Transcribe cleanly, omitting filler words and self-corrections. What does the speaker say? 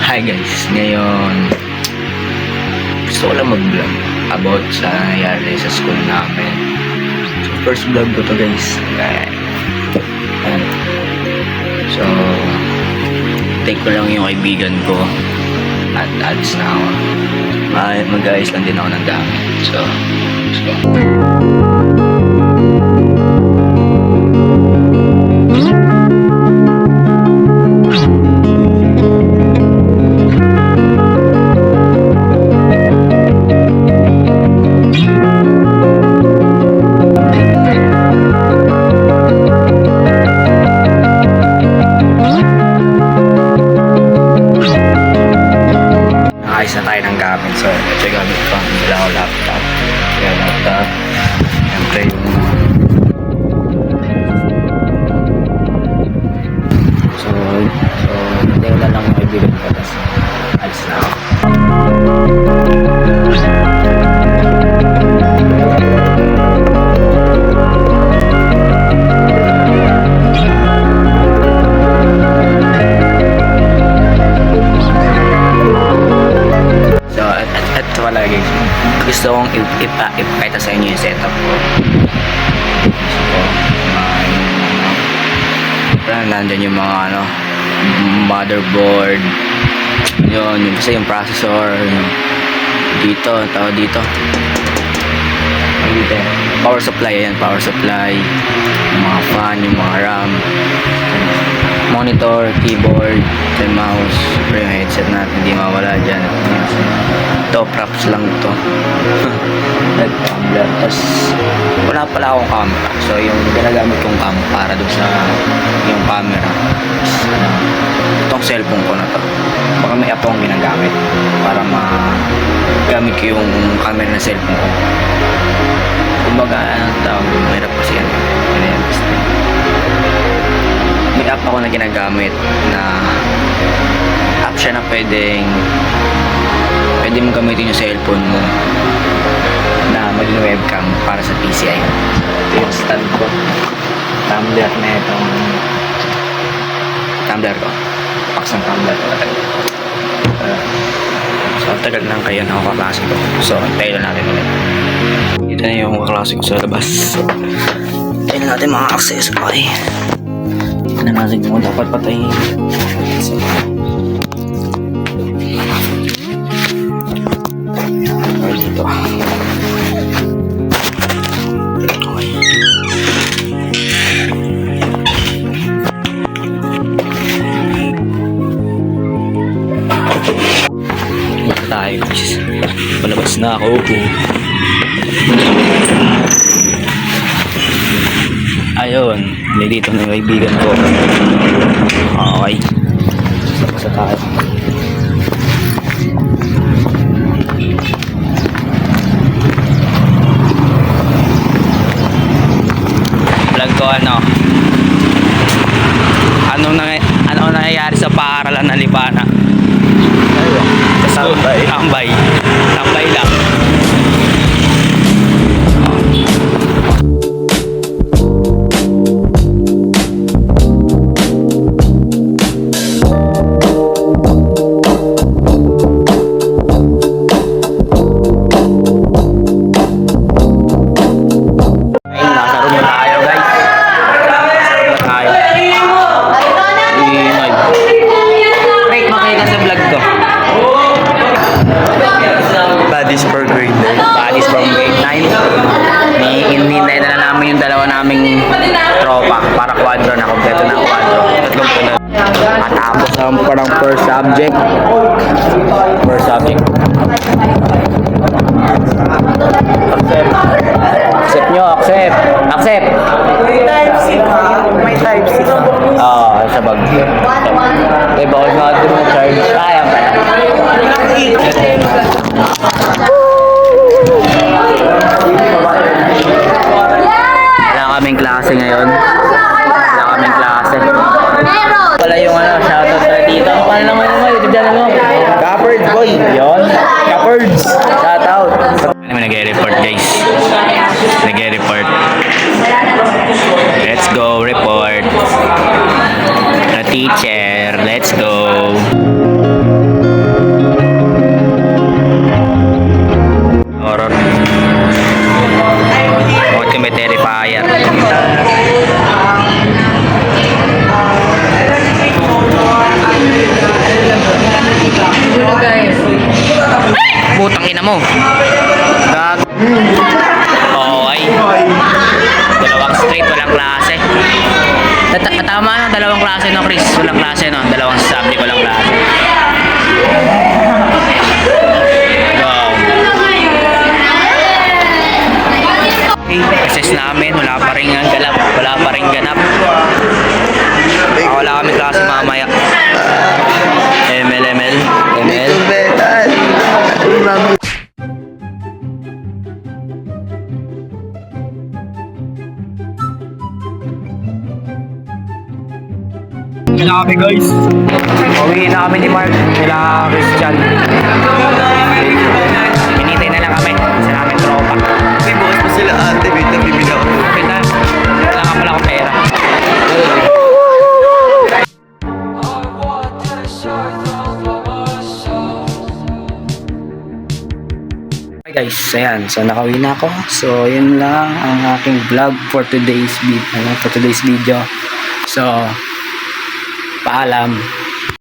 Hi guys, ngayon gusto ko lang mag-vlog about sa nangyari sa school namin. So first vlog ko to guys. Ayan. So take ko lang yung kaibigan ko at ads na ako. Mag-ayos lang din ako ng gamit. So let's go. Na tayo ng gamit. So, ito yung gamit ko. Wala ako laptop. Kaya laptop. Siyempre yung hindi na lang yung kaibigan ko. Tapos, alis na ako. Wala guys, gusto kong ipakita sa inyo yung setup ko. So, nandyan yung mga motherboard, yun, kasi yung processor, dito, tao dito, power supply, yan, power supply, yung mga fan, yung mga RAM, monitor, keyboard, yung mouse, yung headset natin, hindi mawala dyan. Ito, props lang to. Nag-tumbler. Tapos, wala pala akong camera. So, yung ginagamit kong cam para doon sa yung camera. Itong cellphone ko na to. Baka may app akong ginagamit para magamit ko yung camera ng cellphone ko. Kumbaga, anong tawag doon? Mahirap kasi yan. May app ako na ginagamit na app siya na pwede mong gamitin yung cellphone mo na maging webcam para sa PCI. Ito yung stand ko. Tumbler na itong tumbler ko. Paks ng tumbler ko. So, tagal lang kaya na ako kaklase ko. So, tayo natin ulit. Ito na yung kaklase ko sa labas. Tayo natin mga access. Okay. Ito na natin kung dapat patayin. Dito. Dito tayo. Palabas na ako. Ayun, nandito na yung kaibigan ko. Okay. Basta tayo. Vlog ko ano nangyayari sa paaralan ng Libana. Tambay lang. Buddies from grade 9. Hinihintay na namin yung dalawa naming tropa para quadro na. Kompleto na quadro. Tatlong pala. Matapos ang parang first subject. Accept nyo, accept. May type C. Oo, sa bag. Okay, bakit nga ito mo charge? Sayang ka na. Wala kaming klase ngayon. Wala yung shoutout na dito. Paano naman YouTube channel mo? Capards boy. Yun. Capards. Shoutout. Nag-report guys. Let's go report. The teacher. Let's go. Dalawang straight, walang klase. Tama na, dalawang klase no, Chris. Walang klase no, dalawang subject, walang klase. Wow. Process namin, wala pa rin ganap. Wala pa rin ganap. Wala kami klase mamaya. ML. Wala kami guys. Uwi na kami ni Mark. Nila Christian. Minitay na lang kami. Sa namin tropa. May bukas pa sila ate, wait na bibili ako. Okay na. Wala ka pala akong pera. Okay guys, ayan. So nakauwi na ako. So yun lang ang aking vlog for today's video. So paalam.